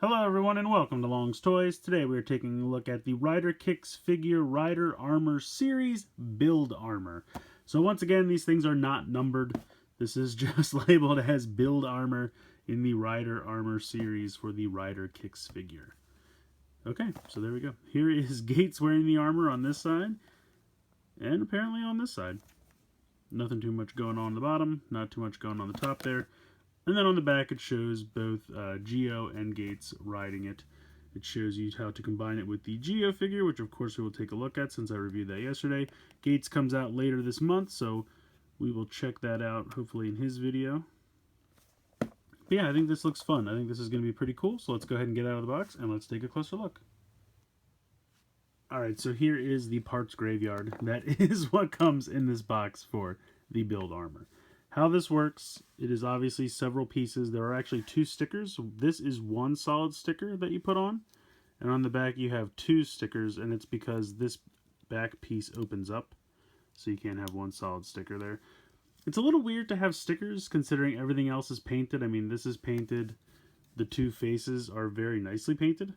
Hello everyone and welcome to Long's Toys. Today we are taking a look at the Rider Kicks Figure Rider Armor Series Build Armor. So once again, these things are not numbered. This is just labeled as Build Armor in the Rider Armor Series for the Rider Kicks figure. Okay, so there we go. Here is Gates wearing the armor on this side, and apparently on this side. Nothing too much going on the bottom, not too much going on the top there. And then on the back it shows both Geo and Gates riding it. It shows you how to combine it with the Geo figure, which of course we will take a look at since I reviewed that yesterday. Gates comes out later this month, so we will check that out hopefully in his video. But yeah, I think this looks fun. I think this is going to be pretty cool, so let's go ahead and get out of the box and let's take a closer look. Alright, so here is the parts graveyard. That is what comes in this box for the build armor. How this works, it is obviously several pieces. There are actually two stickers. This is one solid sticker that you put on, and on the back you have two stickers, and it's because this back piece opens up, so you can't have one solid sticker there. It's a little weird to have stickers considering everything else is painted. I mean, this is painted. The two faces are very nicely painted.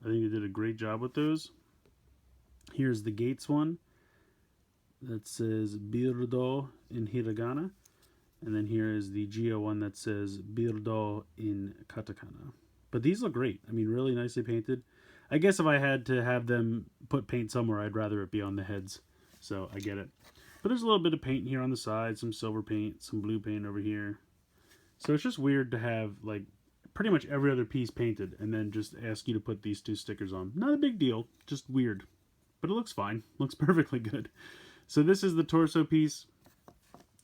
I think they did a great job with those. Here's the Gates one that says Birdo in hiragana. And then here is the Geo one that says Birdo in katakana. But these look great. I mean, really nicely painted. I guess if I had to have them put paint somewhere, I'd rather it be on the heads. So I get it. But there's a little bit of paint here on the side, some silver paint, some blue paint over here. So it's just weird to have like pretty much every other piece painted and then just ask you to put these two stickers on. Not a big deal, just weird. But it looks fine. Looks perfectly good. So this is the torso piece.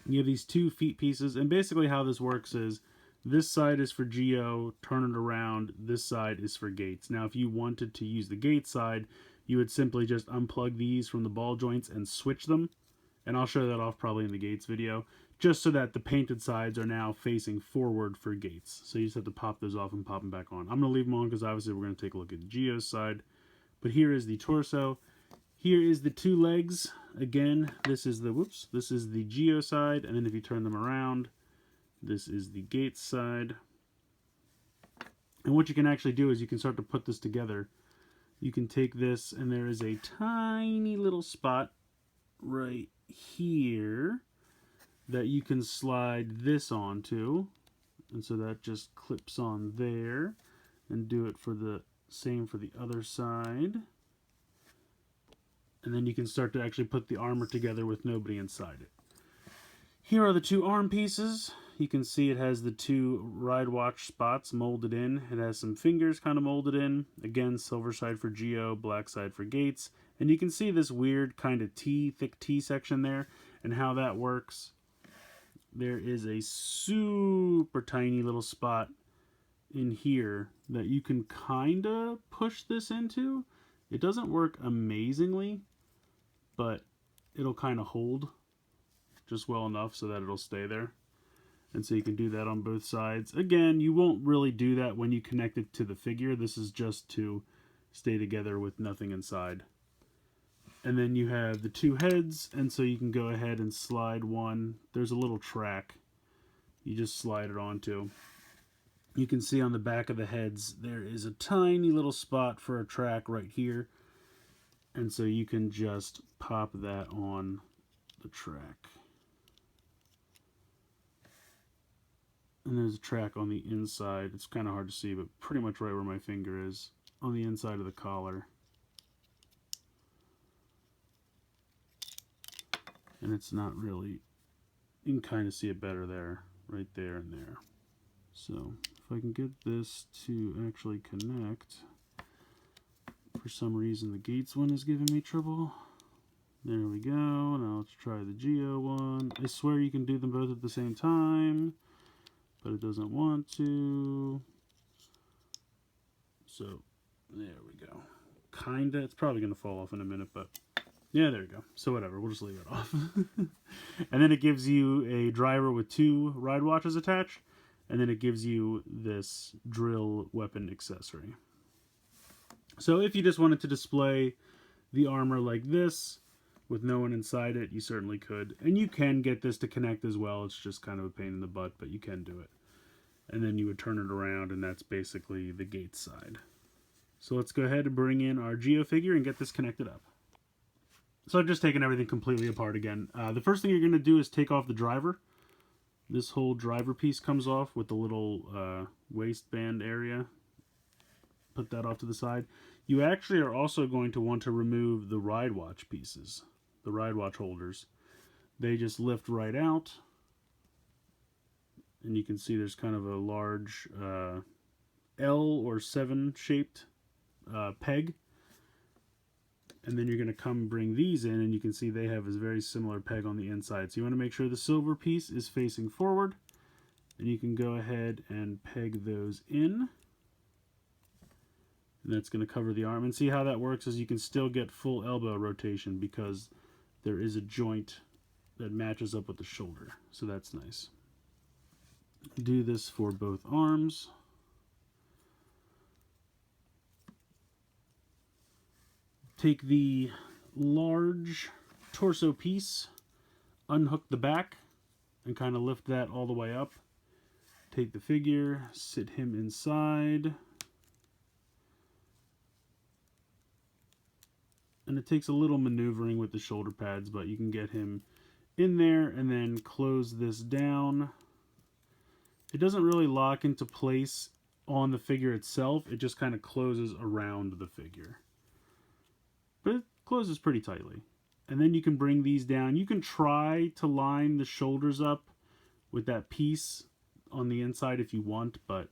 You have these 2 feet pieces, and basically how this works is this side is for Geo, turn it around, this side is for Gates. Now if you wanted to use the Gates side, you would simply just unplug these from the ball joints and switch them, and I'll show that off probably in the Gates video, just so that the painted sides are now facing forward for Gates. So you just have to pop those off and pop them back on. I'm going to leave them on because obviously we're going to take a look at Geo's side, but here is the torso. Here is the 2 legs. Again, this is the Geo side, and then if you turn them around, this is the Gates side. And what you can actually do is you can start to put this together. You can take this, and there is a tiny little spot right here that you can slide this onto. And so that just clips on there, and do it for the same for the other side. And then you can start to actually put the armor together with nobody inside it. Here are the 2 arm pieces. You can see it has the 2 ride watch spots molded in. It has some fingers kind of molded in. Again, silver side for Geo, black side for Gates. And you can see this weird kind of thick T section there, and how that works. There is a super tiny little spot in here that you can kind of push this into. It doesn't work amazingly, but it'll kind of hold just well enough so that it'll stay there. And so you can do that on both sides. Again, you won't really do that when you connect it to the figure. This is just to stay together with nothing inside. And then you have the 2 heads, and so you can go ahead and slide one. There's a little track you just slide it onto. You can see on the back of the heads there is a tiny little spot for a track right here, and so you can just pop that on the track. And there's a track on the inside. It's kind of hard to see, but pretty much right where my finger is, on the inside of the collar. And it's not really, you can kind of see it better there, right there and there. So if I can get this to actually connect, for some reason the Gates one is giving me trouble. There we go. Now let's try the Geo one. I swear you can do them both at the same time, but it doesn't want to. So there we go. Kinda. It's probably going to fall off in a minute, but yeah, there we go. So whatever, we'll just leave it off. And then it gives you a driver with 2 ride watches attached. And then it gives you this drill weapon accessory. So if you just wanted to display the armor like this, with no one inside it, you certainly could. And you can get this to connect as well. It's just kind of a pain in the butt, but you can do it. and then you would turn it around, and that's basically the gate side. So let's go ahead and bring in our Geo figure and get this connected up. So I've just taken everything completely apart again. The first thing you're going to do is take off the driver. This whole driver piece comes off with the little waistband area. Put that off to the side. You actually are also going to want to remove the ride watch pieces, the ride watch holders. They just lift right out. And you can see there's kind of a large L or 7 shaped peg. And then you're going to come bring these in, and you can see they have a very similar peg on the inside. So you want to make sure the silver piece is facing forward, and you can go ahead and peg those in. And that's going to cover the arm. And see how that works is you can still get full elbow rotation because there is a joint that matches up with the shoulder. So that's nice. Do this for both arms. Take the large torso piece, unhook the back, and kind of lift that all the way up. Take the figure, sit him inside. And it takes a little maneuvering with the shoulder pads, but you can get him in there and then close this down. It doesn't really lock into place on the figure itself. It just kind of closes around the figure. But it closes pretty tightly. And then you can bring these down. You can try to line the shoulders up with that piece on the inside if you want, but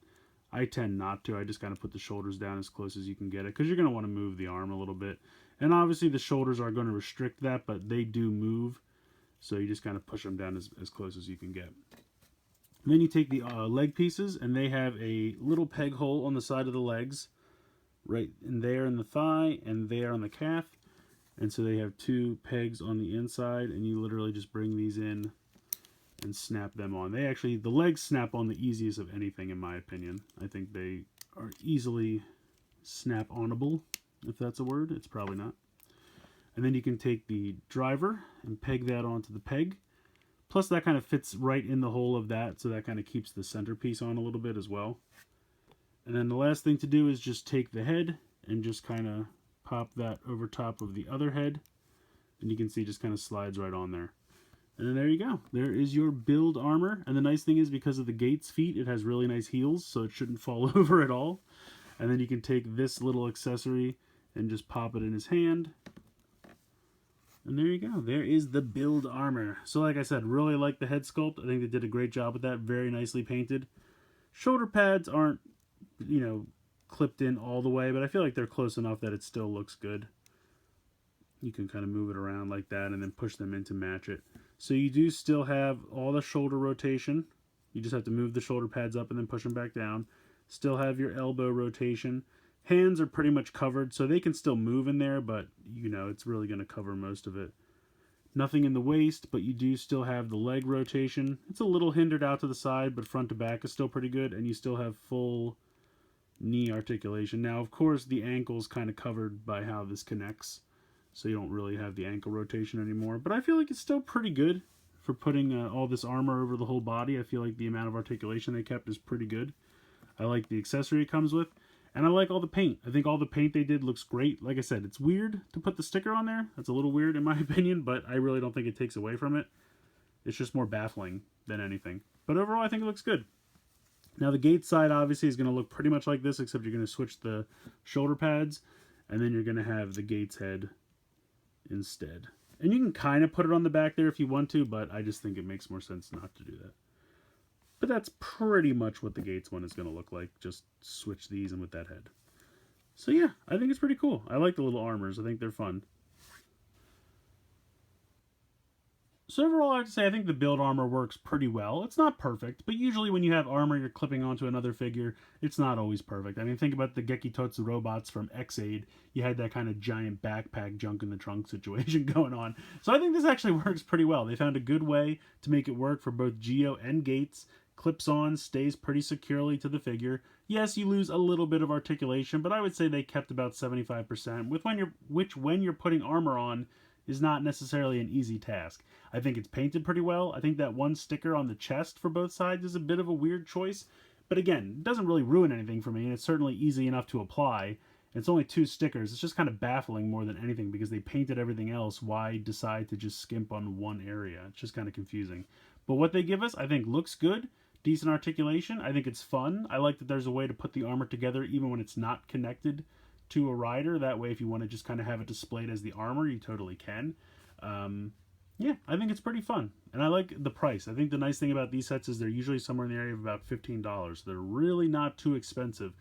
I tend not to. I just kind of put the shoulders down as close as you can get it because you're going to want to move the arm a little bit. And obviously the shoulders are going to restrict that, but they do move. So you just kind of push them down as close as you can get. And then you take the leg pieces, and they have a little peg hole on the side of the legs. Right in there in the thigh and there on the calf. And so they have 2 pegs on the inside, and you literally just bring these in and snap them on. The legs snap on the easiest of anything in my opinion. I think they are easily snap-onable, if that's a word. It's probably not. And then you can take the driver and peg that onto the peg. Plus that kind of fits right in the hole of that, so that kind of keeps the centerpiece on a little bit as well. And then the last thing to do is just take the head and just kind of pop that over top of the other head. And you can see it just kind of slides right on there. And then there you go. There is your build armor. And the nice thing is because of the Gates feet, it has really nice heels, so it shouldn't fall over at all. And then you can take this little accessory and just pop it in his hand. And there you go. There is the build armor. So like I said, really like the head sculpt. I think they did a great job with that. Very nicely painted. Shoulder pads aren't, clipped in all the way, but I feel like they're close enough that it still looks good. You can kind of move it around like that and then push them in to match it. So you do still have all the shoulder rotation. You just have to move the shoulder pads up and then push them back down. Still have your elbow rotation. Hands are pretty much covered, so they can still move in there, but it's really going to cover most of it. Nothing in the waist, but you do still have the leg rotation. It's a little hindered out to the side, but front to back is still pretty good, and you still have full knee articulation. Now, of course, the ankle's kind of covered by how this connects, so you don't really have the ankle rotation anymore, but I feel like it's still pretty good for putting all this armor over the whole body. I feel like the amount of articulation they kept is pretty good. I like the accessory it comes with, and I like all the paint. I think all the paint they did looks great. Like I said, it's weird to put the sticker on there. That's a little weird in my opinion, but I really don't think it takes away from it. It's just more baffling than anything. But overall, I think it looks good. Now the Gates side obviously is going to look pretty much like this, except you're going to switch the shoulder pads, and then you're going to have the Gates head instead. And you can kind of put it on the back there if you want to, but I just think it makes more sense not to do that. But that's pretty much what the Gates one is going to look like. Just switch these and with that head. So yeah, I think it's pretty cool. I like the little armors. I think they're fun. So overall, I have to say I think the build armor works pretty well. It's not perfect, but usually when you have armor you're clipping onto another figure, it's not always perfect. I mean, think about the Gekitotsu robots from X-Aid. You had that kind of giant backpack junk in the trunk situation going on. So I think this actually works pretty well. They found a good way to make it work for both Geo and Gates. Clips on, stays pretty securely to the figure. Yes, you lose a little bit of articulation, but I would say they kept about 75%, which when you're putting armor on is not necessarily an easy task. I think it's painted pretty well. I think that one sticker on the chest for both sides is a bit of a weird choice, But again, it doesn't really ruin anything for me, and it's certainly easy enough to apply. It's only 2 stickers. It's just kind of baffling more than anything because they painted everything else. Why decide to just skimp on one area? It's just kind of confusing. But what they give us, I think, looks good. Decent articulation. I think it's fun. I like that there's a way to put the armor together even when it's not connected to a rider. That way, if you want to just kind of have it displayed as the armor, you totally can. Yeah, I think it's pretty fun. And I like the price. I think the nice thing about these sets is they're usually somewhere in the area of about $15. They're really not too expensive.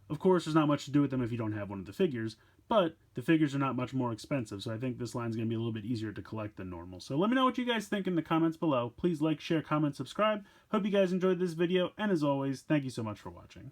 Of course, there's not much to do with them if you don't have one of the figures, but the figures are not much more expensive, so I think this line's going to be a little bit easier to collect than normal. So let me know what you guys think in the comments below. Please like, share, comment, subscribe. Hope you guys enjoyed this video, and as always, thank you so much for watching.